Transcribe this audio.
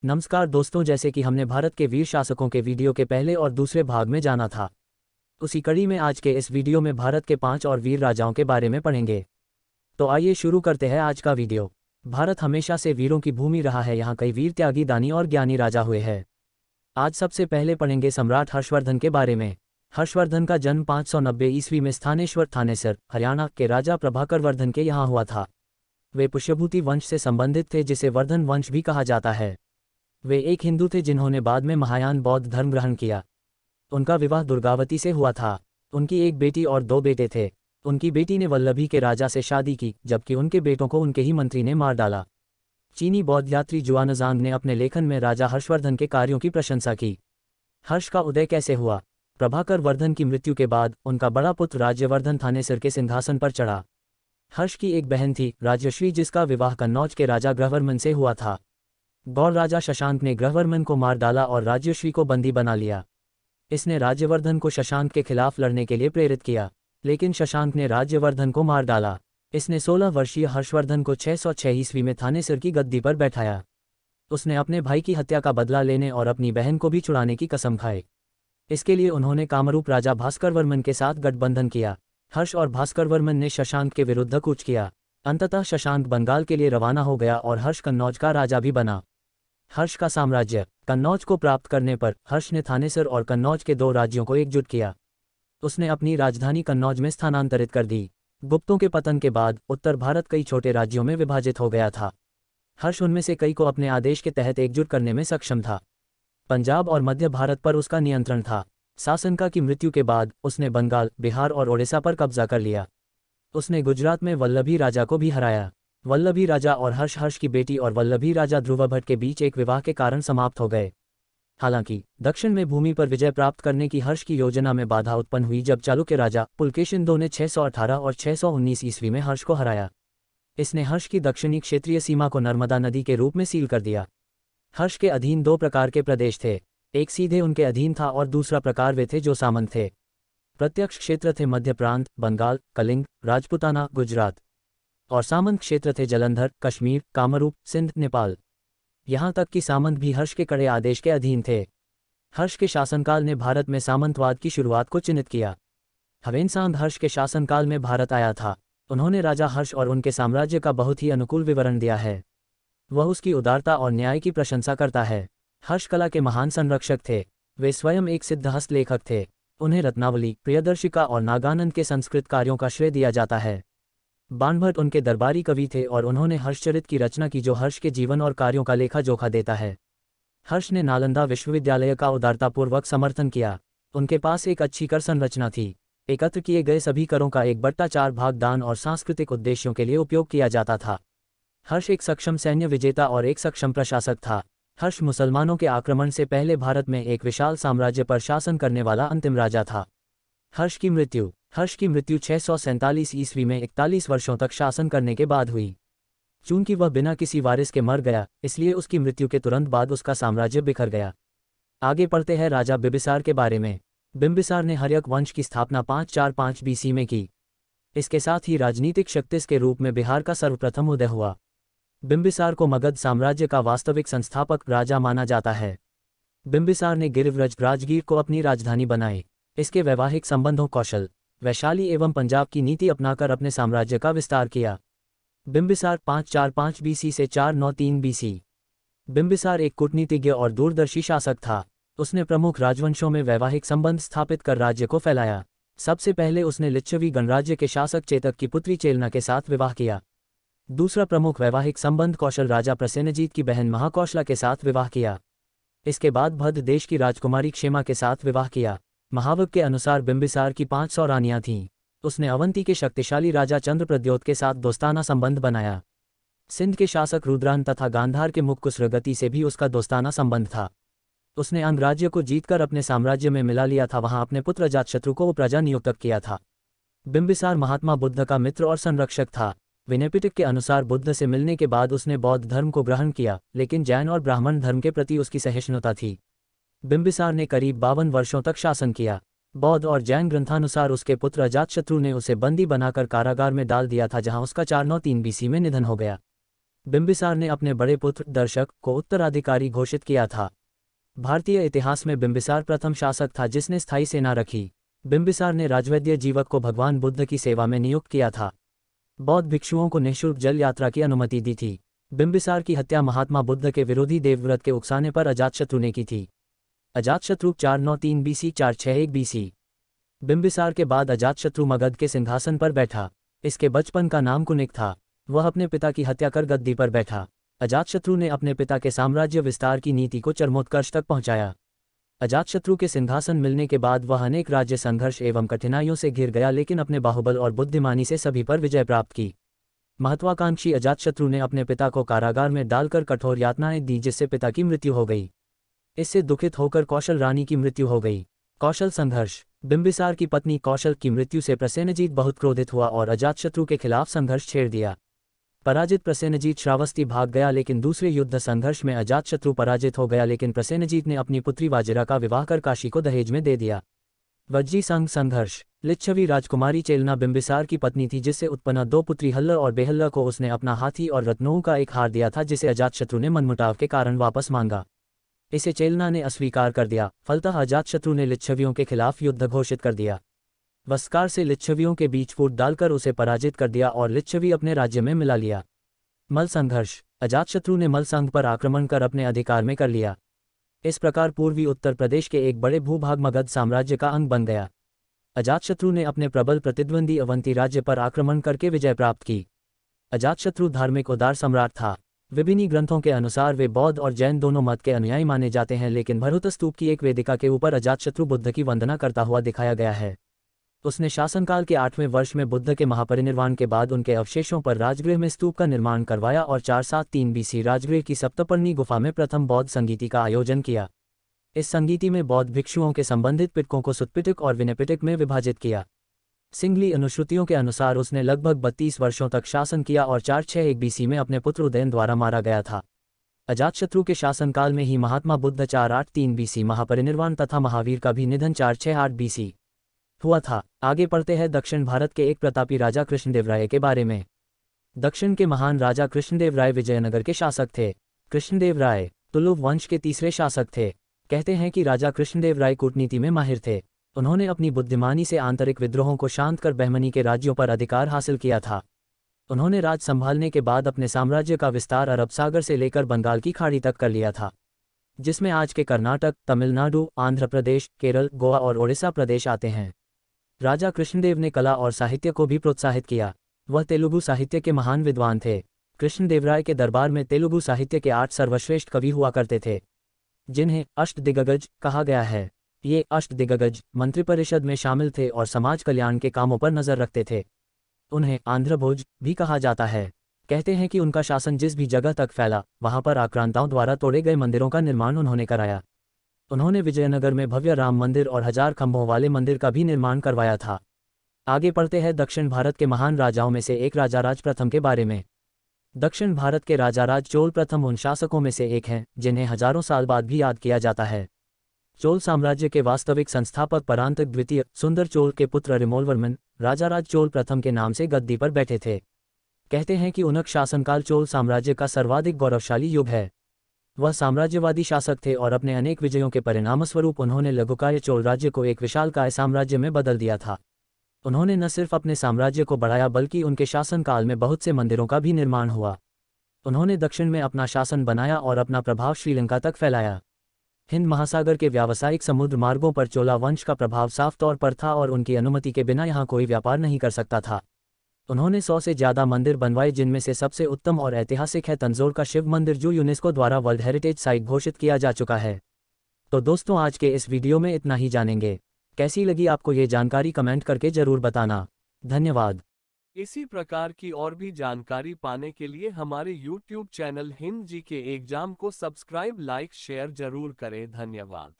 नमस्कार दोस्तों, जैसे कि हमने भारत के वीर शासकों के वीडियो के पहले और दूसरे भाग में जाना था, उसी कड़ी में आज के इस वीडियो में भारत के 5 और वीर राजाओं के बारे में पढ़ेंगे। तो आइए शुरू करते हैं आज का वीडियो। भारत हमेशा से वीरों की भूमि रहा है। यहाँ कई वीर, त्यागी, दानी और ज्ञानी राजा हुए हैं। आज सबसे पहले पढ़ेंगे सम्राट हर्षवर्धन के बारे में। हर्षवर्धन का जन्म 590 ईस्वी में स्थानेश्वर थानेसर, हरियाणा के राजा प्रभाकर वर्धन के यहाँ हुआ था। वे पुष्यभूति वंश से संबंधित थे, जिसे वर्धन वंश भी कहा जाता है। वे एक हिंदू थे जिन्होंने बाद में महायान बौद्ध धर्म ग्रहण किया। उनका विवाह दुर्गावती से हुआ था। उनकी एक बेटी और 2 बेटे थे। उनकी बेटी ने वल्लभी के राजा से शादी की, जबकि उनके बेटों को उनके ही मंत्री ने मार डाला। चीनी बौद्ध यात्री जुआनजांग ने अपने लेखन में राजा हर्षवर्धन के कार्यों की प्रशंसा की। हर्ष का उदय कैसे हुआ? प्रभाकर वर्धन की मृत्यु के बाद उनका बड़ा पुत्र राज्यवर्धन थानेसर के सिंहासन पर चढ़ा। हर्ष की एक बहन थी, राज्यश्री, जिसका विवाह कन्नौज के राजा ग्रहवर्मन से हुआ था। गौड़ राजा शशांक ने ग्रहवर्मन को मार डाला और राज्यश्री को बंदी बना लिया। इसने राज्यवर्धन को शशांक के खिलाफ लड़ने के लिए प्रेरित किया, लेकिन शशांक ने राज्यवर्धन को मार डाला। इसने 16 वर्षीय हर्षवर्धन को 606 ईस्वी में थानेसर की गद्दी पर बैठाया। उसने अपने भाई की हत्या का बदला लेने और अपनी बहन को भी छुड़ाने की कसम खाई। इसके लिए उन्होंने कामरूप राजा भास्करवर्मन के साथ गठबंधन किया। हर्ष और भास्करवर्मन ने शशांक के विरुद्ध कूच किया। अंततः शशांक बंगाल के लिए रवाना हो गया और हर्ष कन्नौज का राजा भी बना। हर्ष का साम्राज्य। कन्नौज को प्राप्त करने पर हर्ष ने थानेसर और कन्नौज के 2 राज्यों को एकजुट किया। उसने अपनी राजधानी कन्नौज में स्थानांतरित कर दी। गुप्तों के पतन के बाद उत्तर भारत कई छोटे राज्यों में विभाजित हो गया था। हर्ष उनमें से कई को अपने आदेश के तहत एकजुट करने में सक्षम था। पंजाब और मध्य भारत पर उसका नियंत्रण था। सासनका की मृत्यु के बाद उसने बंगाल, बिहार और ओडिशा पर कब्जा कर लिया। उसने गुजरात में वल्लभी राजा को भी हराया। वल्लभी राजा और हर्ष की बेटी और वल्लभी राजा ध्रुवभट्ट के बीच एक विवाह के कारण समाप्त हो गए। हालांकि दक्षिण में भूमि पर विजय प्राप्त करने की हर्ष की योजना में बाधा उत्पन्न हुई जब चालुक्य राजा पुलकेशिन II ने 618 और 619 ईस्वी में हर्ष को हराया। इसने हर्ष की दक्षिणी क्षेत्रीय सीमा को नर्मदा नदी के रूप में सील कर दिया। हर्ष के अधीन 2 प्रकार के प्रदेश थे। एक सीधे उनके अधीन था और दूसरा प्रकार वे थे जो सामंत थे। प्रत्यक्ष क्षेत्र थे मध्य प्रांत, बंगाल, कलिंग, राजपुताना, गुजरात। और सामंत क्षेत्र थे जलंधर, कश्मीर, कामरूप, सिंध, नेपाल। यहाँ तक कि सामंत भी हर्ष के कड़े आदेश के अधीन थे। हर्ष के शासनकाल ने भारत में सामंतवाद की शुरुआत को चिन्हित किया। हवेनसांग हर्ष के शासनकाल में भारत आया था। उन्होंने राजा हर्ष और उनके साम्राज्य का बहुत ही अनुकूल विवरण दिया है। वह उसकी उदारता और न्याय की प्रशंसा करता है। हर्ष कला के महान संरक्षक थे। वे स्वयं एक सिद्धहस्त लेखक थे। उन्हें रत्नावली, प्रियदर्शिका और नागानंद के संस्कृत कार्यों का श्रेय दिया जाता है। बाणभट्ट उनके दरबारी कवि थे और उन्होंने हर्षचरित की रचना की, जो हर्ष के जीवन और कार्यों का लेखा जोखा देता है। हर्ष ने नालंदा विश्वविद्यालय का उदारतापूर्वक समर्थन किया। उनके पास एक अच्छी कर संरचना थी। एकत्र किए गए सभी करों का 1/4 भाग दान और सांस्कृतिक उद्देश्यों के लिए उपयोग किया जाता था। हर्ष एक सक्षम सैन्य विजेता और एक सक्षम प्रशासक था। हर्ष मुसलमानों के आक्रमण से पहले भारत में एक विशाल साम्राज्य पर शासन करने वाला अंतिम राजा था। हर्ष की मृत्यु 647 ईस्वी में 41 वर्षों तक शासन करने के बाद हुई। चूंकि वह बिना किसी वारिस के मर गया, इसलिए उसकी मृत्यु के तुरंत बाद उसका साम्राज्य बिखर गया। आगे पढ़ते हैं राजा बिंबिसार के बारे में। बिंबिसार ने हर्यक वंश की स्थापना 545 BC में की। इसके साथ ही राजनीतिक शक्ति के रूप में बिहार का सर्वप्रथम उदय हुआ। बिंबिसार को मगध साम्राज्य का वास्तविक संस्थापक राजा माना जाता है। बिंबिसार ने गिरिव्रज राजगीर को अपनी राजधानी बनाई। इसके वैवाहिक संबंधों, कौशल, वैशाली एवं पंजाब की नीति अपनाकर अपने साम्राज्य का विस्तार किया। बिंबिसार 545 BC से 493 BC। बिंबिसार एक कूटनीतिज्ञ और दूरदर्शी शासक था। उसने प्रमुख राजवंशों में वैवाहिक संबंध स्थापित कर राज्य को फैलाया। सबसे पहले उसने लिच्छवी गणराज्य के शासक चेतक की पुत्री चेलना के साथ विवाह किया। दूसरा प्रमुख वैवाहिक संबंध कौशल राजा प्रसेनजीत की बहन महाकौशला के साथ विवाह किया। इसके बाद भद्र देश की राजकुमारी क्षेमा के साथ विवाह किया। महावत के अनुसार बिंबिसार की 500 रानियां थीं। उसने अवंती के शक्तिशाली राजा चंद्रप्रद्योत के साथ दोस्ताना संबंध बनाया। सिंध के शासक रुद्रान तथा गांधार के मुख कुसरगति से भी उसका दोस्ताना संबंध था। उसने अंगराज्य को जीतकर अपने साम्राज्य में मिला लिया था। वहां अपने पुत्र अजातशत्रु को प्रजा नियुक्त किया था। बिंबिसार महात्मा बुद्ध का मित्र और संरक्षक था। विनयपिटक के अनुसार बुद्ध से मिलने के बाद उसने बौद्ध धर्म को ग्रहण किया, लेकिन जैन और ब्राह्मण धर्म के प्रति उसकी सहिष्णुता थी। बिंबिसार ने करीब 52 वर्षों तक शासन किया। बौद्ध और जैन ग्रंथानुसार उसके पुत्र अजातशत्रु ने उसे बंदी बनाकर कारागार में डाल दिया था, जहां उसका 493 BC में निधन हो गया। बिंबिसार ने अपने बड़े पुत्र दर्शक को उत्तराधिकारी घोषित किया था। भारतीय इतिहास में बिंबिसार प्रथम शासक था जिसने स्थायी सेना रखी। बिंबिसार ने राजवैद्य जीवक को भगवान बुद्ध की सेवा में नियुक्त किया था। बौद्ध भिक्षुओं को निःशुल्क जल यात्रा की अनुमति दी थी। बिंबिसार की हत्या महात्मा बुद्ध के विरोधी देवव्रत के उकसाने पर अजातशत्रु ने की थी। Ajatashatru 493 BC 461 BC। बिंबिसार के बाद अजातशत्रु मगध के सिंहासन पर बैठा। इसके बचपन का नाम कुनिक था। वह अपने पिता की हत्या कर गद्दी पर बैठा। अजातशत्रु ने अपने पिता के साम्राज्य विस्तार की नीति को चरमोत्कर्ष तक पहुंचाया। अजातशत्रु के सिंहासन मिलने के बाद वह अनेक राज्य संघर्ष एवं कठिनाइयों से घिर गया, लेकिन अपने बाहुबल और बुद्धिमानी से सभी पर विजय प्राप्त की। महत्वाकांक्षी अजातशत्रु ने अपने पिता को कारागार में डालकर कठोर यातनाएं दी, जिससे पिता की मृत्यु हो गई। इससे दुखित होकर कौशल रानी की मृत्यु हो गई। कौशल संघर्ष। बिंबिसार की पत्नी कौशल की मृत्यु से प्रसेनजीत बहुत क्रोधित हुआ और अजातशत्रु के खिलाफ संघर्ष छेड़ दिया। पराजित प्रसेनजीत श्रावस्ती भाग गया, लेकिन दूसरे युद्ध संघर्ष में अजातशत्रु पराजित हो गया, लेकिन प्रसेनजीत ने अपनी पुत्री वाजिरा का विवाह कर काशी को दहेज में दे दिया। वज्जी संघ संघर्ष। लिच्छवी राजकुमारी चेलना बिंबिसार की पत्नी थी, जिससे उत्पन्न दो पुत्री हल्ल और बेहल्ला को उसने अपना हाथी और रत्नों का एक हार दिया था, जिसे अजातशत्रु ने मनमुटाव के कारण वापस मांगा। इसे चेलना ने अस्वीकार कर दिया। फलतः अजातशत्रु ने लिच्छवियों के खिलाफ युद्ध घोषित कर दिया। वस्कार से लिच्छवियों के बीच फूट डालकर उसे पराजित कर दिया और लिच्छवी अपने राज्य में मिला लिया। मल संघर्ष। अजातशत्रु ने मल संघ पर आक्रमण कर अपने अधिकार में कर लिया। इस प्रकार पूर्वी उत्तर प्रदेश के एक बड़े भूभाग मगध साम्राज्य का अंग बन गया। अजातशत्रु ने अपने प्रबल प्रतिद्वंदी अवंती राज्य पर आक्रमण करके विजय प्राप्त की। अजातशत्रु धार्मिक उदार सम्राट था। विभिन्न ग्रंथों के अनुसार वे बौद्ध और जैन दोनों मत के अनुयायी माने जाते हैं, लेकिन भरहुत स्तूप की एक वेदिका के ऊपर अजातशत्रु बुद्ध की वंदना करता हुआ दिखाया गया है। उसने शासनकाल के 8वें वर्ष में बुद्ध के महापरिनिर्वाण के बाद उनके अवशेषों पर राजगृह में स्तूप का निर्माण करवाया और 473 BC राजगृह की सप्तपर्णी गुफा में प्रथम बौद्ध संगीति का आयोजन किया। इस संगीति में बौद्ध भिक्षुओं के संबंधित पिटकों को सुत्पिटक और विनयपिटक में विभाजित किया। सिंगली अनुश्रुतियों के अनुसार उसने लगभग 32 वर्षों तक शासन किया और 461 BC में अपने पुत्र उदयन द्वारा मारा गया था। अजातशत्रु के शासनकाल में ही महात्मा बुद्ध 483 BC महापरिनिर्वाण तथा महावीर का भी निधन 468 BC हुआ था। आगे पढ़ते हैं दक्षिण भारत के एक प्रतापी राजा कृष्णदेवराय के बारे में। दक्षिण के महान राजा कृष्णदेवराय विजयनगर के शासक थे। कृष्णदेवराय तुलुव वंश के तीसरे शासक थे। कहते हैं कि राजा कृष्णदेवराय कूटनीति में माहिर थे। उन्होंने अपनी बुद्धिमानी से आंतरिक विद्रोहों को शांत कर बहमनी के राज्यों पर अधिकार हासिल किया था। उन्होंने राज संभालने के बाद अपने साम्राज्य का विस्तार अरब सागर से लेकर बंगाल की खाड़ी तक कर लिया था, जिसमें आज के कर्नाटक, तमिलनाडु, आंध्र प्रदेश, केरल, गोवा और ओडिशा प्रदेश आते हैं। राजा कृष्णदेव ने कला और साहित्य को भी प्रोत्साहित किया। वह तेलुगु साहित्य के महान विद्वान थे। कृष्णदेवराय के दरबार में तेलुगु साहित्य के 8 सर्वश्रेष्ठ कवि हुआ करते थे, जिन्हें अष्टदिग्गज कहा गया है। ये अष्टदिग्गज मंत्रिपरिषद में शामिल थे और समाज कल्याण के कामों पर नजर रखते थे। उन्हें आंध्रभोज भी कहा जाता है। कहते हैं कि उनका शासन जिस भी जगह तक फैला, वहां पर आक्रांताओं द्वारा तोड़े गए मंदिरों का निर्माण उन्होंने कराया। उन्होंने विजयनगर में भव्य राम मंदिर और 1000 खंभों वाले मंदिर का भी निर्माण करवाया था। आगे पढ़ते हैं दक्षिण भारत के महान राजाओं में से एक राजाराज प्रथम के बारे में। दक्षिण भारत के राजाराज चोल प्रथम उन शासकों में से एक हैं जिन्हें हजारों साल बाद भी याद किया जाता है। चोल साम्राज्य के वास्तविक संस्थापक परांतक द्वितीय सुंदर चोल के पुत्र रिमोलवर्मन राजाराज चोल प्रथम के नाम से गद्दी पर बैठे थे। कहते हैं कि उनक शासनकाल चोल साम्राज्य का सर्वाधिक गौरवशाली युग है। वह साम्राज्यवादी शासक थे और अपने अनेक विजयों के परिणामस्वरूप उन्होंने लघुकाय चोल राज्य को एक विशालकाय साम्राज्य में बदल दिया था। उन्होंने न सिर्फ अपने साम्राज्य को बढ़ाया, बल्कि उनके शासनकाल में बहुत से मंदिरों का भी निर्माण हुआ। उन्होंने दक्षिण में अपना शासन बनाया और अपना प्रभाव श्रीलंका तक फैलाया। हिंद महासागर के व्यावसायिक समुद्र मार्गों पर चोला वंश का प्रभाव साफ तौर पर था और उनकी अनुमति के बिना यहाँ कोई व्यापार नहीं कर सकता था। उन्होंने 100 से ज़्यादा मंदिर बनवाए, जिनमें से सबसे उत्तम और ऐतिहासिक है तंजौर का शिव मंदिर, जो यूनेस्को द्वारा वर्ल्ड हेरिटेज साइट घोषित किया जा चुका है। तो दोस्तों, आज के इस वीडियो में इतना ही जानेंगे। कैसी लगी आपको ये जानकारी कमेंट करके जरूर बताना। धन्यवाद। इसी प्रकार की और भी जानकारी पाने के लिए हमारे YouTube चैनल हिंद जी के एग्जाम को सब्सक्राइब, लाइक, शेयर जरूर करें। धन्यवाद।